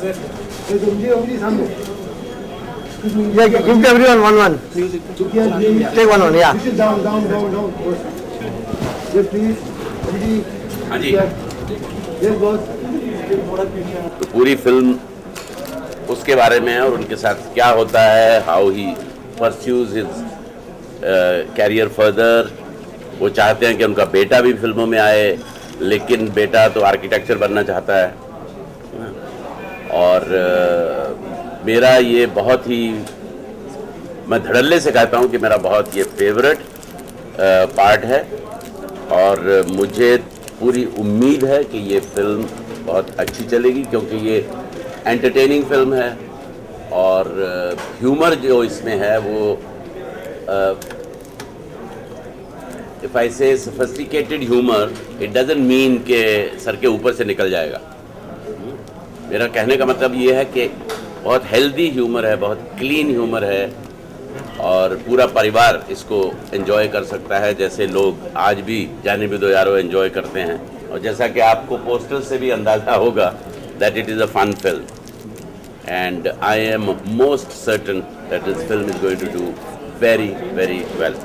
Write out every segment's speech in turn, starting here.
Yeah, give everyone one. Take one, yeah. Yeah, please. हाँ जी। Yes, boss. तो पूरी film उसके बारे में है और उनके साथ क्या होता है, how he pursues his career further. वो चाहते हैं कि उनका बेटा भी फिल्मों में आए, लेकिन बेटा तो आर्किटेक्चर बनना चाहता है। और मेरा ये बहुत ही, मैं धड़ल्ले से कहता हूँ कि मेरा बहुत ये फेवरेट पार्ट है और मुझे पूरी उम्मीद है कि ये फिल्म बहुत अच्छी चलेगी, क्योंकि ये एंटरटेनिंग फिल्म है और ह्यूमर जो इसमें है वो इफ़ आई से sophisticated humour, it doesn't mean के सर के ऊपर से निकल जाएगा। मेरा कहने का मतलब ये है कि बहुत हेल्दी ह्यूमर है, बहुत क्लीन ह्यूमर है और पूरा परिवार इसको एंजॉय कर सकता है, जैसे लोग आज भी जाने भी दो यारो एंजॉय करते हैं। और जैसा कि आपको पोस्टर से भी अंदाज़ा होगा that it is a fun film and I am most certain that this film is going to do very very well.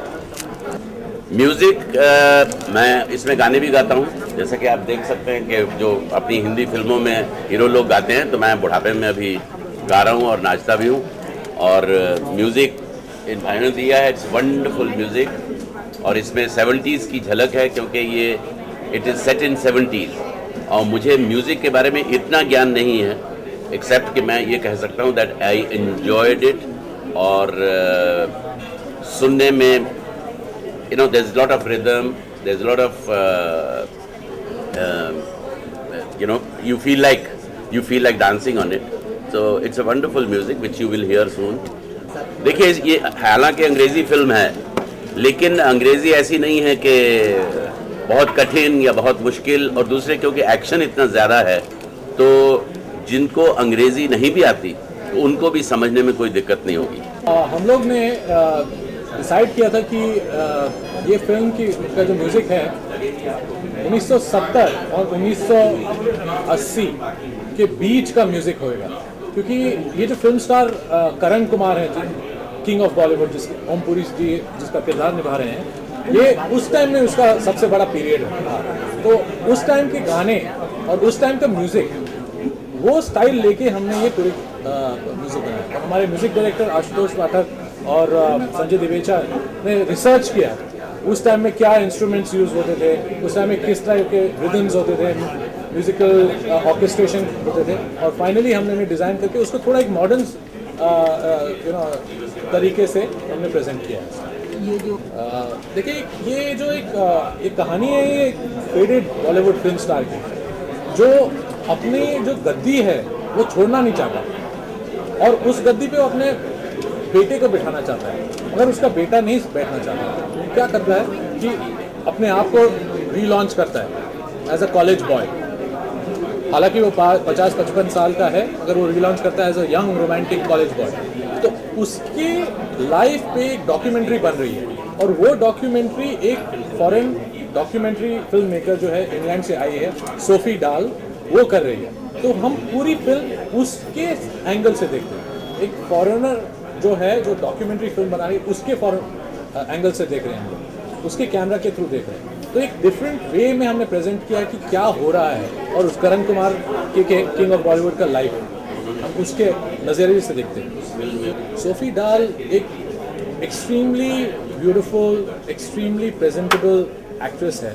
Music मैं इसमें गाने भी गाता हूँ, जैसा कि आप देख सकते हैं कि जो अपनी हिंदी फिल्मों में हीरो लोग गाते हैं, तो मैं बुढ़ापे में अभी गा रहा हूँ और नाचता भी हूँ। और म्यूज़िक इन भाइयों ने दिया है, इट्स वंडरफुल म्यूज़िक और इसमें 70s की झलक है, क्योंकि ये it is set in 70s। और मुझे म्यूज़िक के बारे में इतना ज्ञान नहीं है, एक्सेप्ट कि मैं ये कह सकता हूँ दैट आई एन्जॉयड इट। और सुनने में you know there's a lot of rhythm, there's a lot of you feel like dancing on it, so it's a wonderful music which you will hear soon. देखिए, ये हालांकि अंग्रेज़ी film है, लेकिन अंग्रेज़ी ऐसी नहीं है कि बहुत कठिन या बहुत मुश्किल, और दूसरे क्योंकि एक्शन इतना ज़्यादा है तो जिनको अंग्रेज़ी नहीं भी आती तो उनको भी समझने में कोई दिक्कत नहीं होगी। हम लोग ने डिसाइड किया था कि ये फिल्म का जो म्यूज़िक है 1970 और 1980 के बीच का म्यूज़िक होएगा, क्योंकि ये जो फिल्म स्टार करण कुमार हैं, किंग ऑफ बॉलीवुड, ओम पुरी जी जिसका किरदार निभा रहे हैं, ये उस टाइम में उसका सबसे बड़ा पीरियड था। तो उस टाइम के गाने और उस टाइम का म्यूज़िक, वो स्टाइल लेके हमने ये पूरी म्यूज़िक बनाया। हमारे म्यूज़िक डायरेक्टर आशुतोष पाठक और संजय दिवेचा ने रिसर्च किया उस टाइम में क्या इंस्ट्रूमेंट्स यूज़ होते थे, उस टाइम में किस तरह के रिदम्स होते थे, म्यूजिकल ऑर्केस्ट्रेशन होते थे, और फाइनली हमने डिज़ाइन करके उसको थोड़ा एक मॉडर्न तरीके से हमने प्रेजेंट किया है। ये जो देखिए, ये जो एक कहानी है, ये फेडेड बॉलीवुड फिल्म स्टार की, जो अपनी जो गद्दी है वो छोड़ना नहीं चाहता और उस गद्दी पे वो अपने बेटे को बिठाना चाहता है। अगर उसका बेटा नहीं बैठना चाहता तो क्या करता है कि अपने आप को रीलॉन्च करता है एज अ कॉलेज बॉय। हालांकि वो 50-55 साल का है, अगर वो रीलॉन्च करता है as a young romantic college boy, तो उसकी लाइफ पे एक डॉक्यूमेंट्री बन रही है। और वो डॉक्यूमेंट्री एक फॉरेन डॉक्यूमेंट्री फिल्म मेकर जो है, इंग्लैंड से आई है, सोफी डाल, वो कर रही है। तो हम पूरी फिल्म उसके एंगल से देखते हैं। एक फॉरेनर जो है, जो डॉक्यूमेंट्री फिल्म बना रही है, उसके फॉरेन एंगल से देख रहे हैं हम लोग, उसके कैमरा के थ्रू देख रहे हैं। तो एक डिफरेंट वे में हमने प्रेजेंट किया कि क्या हो रहा है, और उस करण कुमार के किंग ऑफ बॉलीवुड का लाइफ हम उसके नज़रिए से देखते हैं। सोफी डाल एक extremely beautiful, extremely presentable actress है।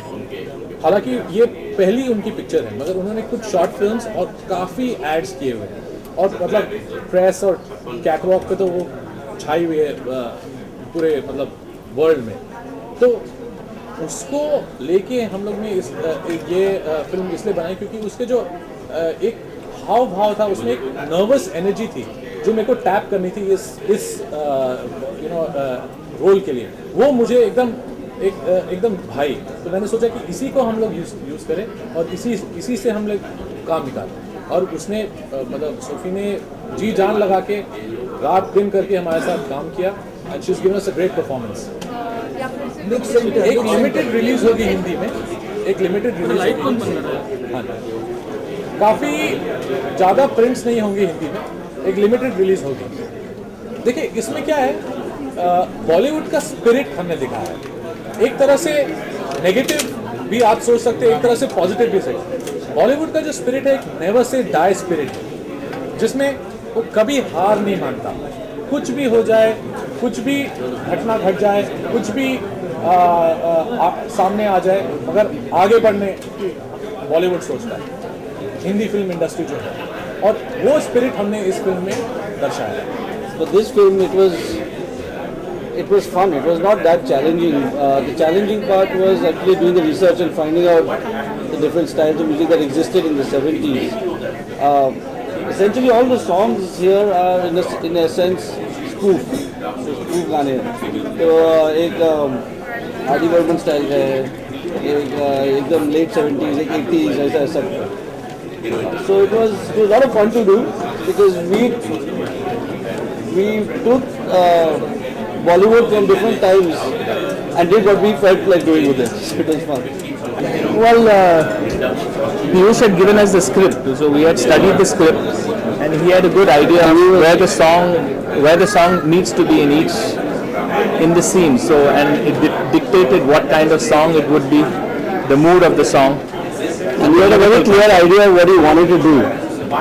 हालांकि ये पहली उनकी पिक्चर है, मगर उन्होंने कुछ शॉर्ट फिल्म्स और काफ़ी एड्स किए हुए हैं, और मतलब प्रेस और कैटवॉक पे तो वो छाई हुई है पूरे मतलब वर्ल्ड में। तो उसको लेके हम लोग ने ये फिल्म इसलिए बनाई क्योंकि उसके जो एक हाव भाव था, उसमें एक नर्वस एनर्जी थी जो मेरे को टैप करनी थी इस रोल के लिए। वो मुझे एकदम भाई, तो मैंने सोचा कि इसी को हम लोग यूज़ करें और इसी से हम लोग काम निकालें। और उसने मतलब सोफी ने जी जान लगा के रात दिन करके हमारे साथ काम किया, and she is given us a great performance. एक लिमिटेड रिलीज होगी हिंदी में, एक लिमिटेड रिलीज। हाँ, काफ़ी ज़्यादा प्रिंट्स नहीं होंगी हिंदी में, एक लिमिटेड रिलीज होगी। देखिए इसमें क्या है, बॉलीवुड का स्पिरिट हमने दिखाया है। एक तरह से नेगेटिव भी आप सोच सकते हैं, एक तरह से पॉजिटिव भी सकते हैं। बॉलीवुड का जो स्पिरिट है एक नेवर से डाई स्पिरिट है, जिसमें वो कभी हार नहीं मानता। कुछ भी हो जाए, कुछ भी घटना घट जाए, कुछ भी सामने आ जाए, मगर आगे बढ़ने की बॉलीवुड सोचता है, हिंदी फिल्म इंडस्ट्री जो है, और वो स्पिरिट हमने इस फिल्म में दर्शाया है। For this film, it was fun. It was not that challenging. The challenging part was actually doing the research and finding out the different styles of music that existed in the 70s. Essentially, all the songs here are in a sense spoof. Spoof गाने हैं. तो एक आदि Burman style का है, एक एकदम late 70s, एक 80s ऐसा सब. So it was a lot of fun to do because we took Bollywood from different times and did what we felt like doing with it. So it was fun. Well, Piyush had given us the script, so we had studied the script, and he had a good idea of where the song needs to be in the scene. So, and it dictated what kind of song it would be, the mood of the song. And we had a very clear idea of what he wanted to do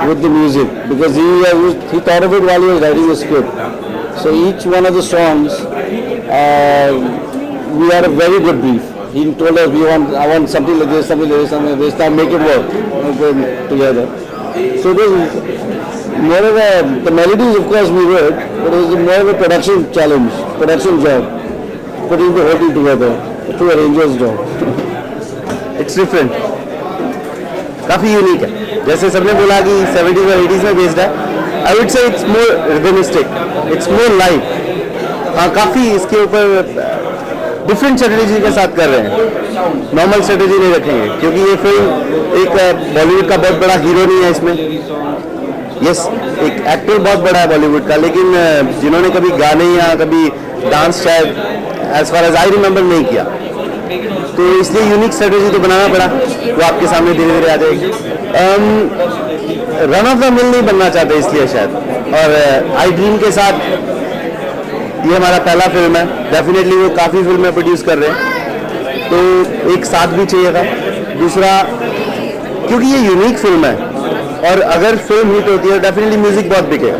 with the music because he thought of it while he was writing the script. So each one of the songs, we had a very good brief. He told us I want something like this, something like this, something like this. Now make it work together. So it was more of the melodies, of course, we wrote, but it was more of a production challenge, production job, putting the whole thing together, to arranger's job. It's different. काफ़ी unique है, जैसे सबने बोला कि 70s और 80s में based है, I would say it's more rhythmistic, it's more live. हाँ, काफ़ी इसके ऊपर डिफरेंट स्ट्रेटेजी के साथ कर रहे हैं, नॉर्मल स्ट्रेटेजी नहीं रखेंगे, क्योंकि ये फिल्म एक बॉलीवुड का बहुत बड़ा हीरो नहीं है इसमें। यस, एक एक्टर बहुत बड़ा है बॉलीवुड का, लेकिन जिन्होंने कभी गाने या कभी डांस शायद as far as I remember नहीं किया, तो इसलिए यूनिक स्ट्रेटेजी तो बनाना पड़ा, वो आपके सामने धीरे धीरे आ जाएगी। रन ऑफ द मिल नहीं बनना चाहते इसलिए शायद, और आई ड्रीम के साथ ये हमारा पहला फिल्म है, डेफिनेटली वो काफ़ी फिल्में प्रोड्यूस कर रहे हैं, तो एक साथ भी चाहिए था। दूसरा, क्योंकि ये यूनिक फिल्म है, और अगर फिल्म हिट होती है डेफिनेटली म्यूजिक बहुत बिकेगा।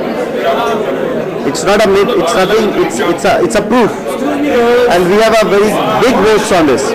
It's not a myth, it's nothing, it's a proof, and we have a very big votes on this.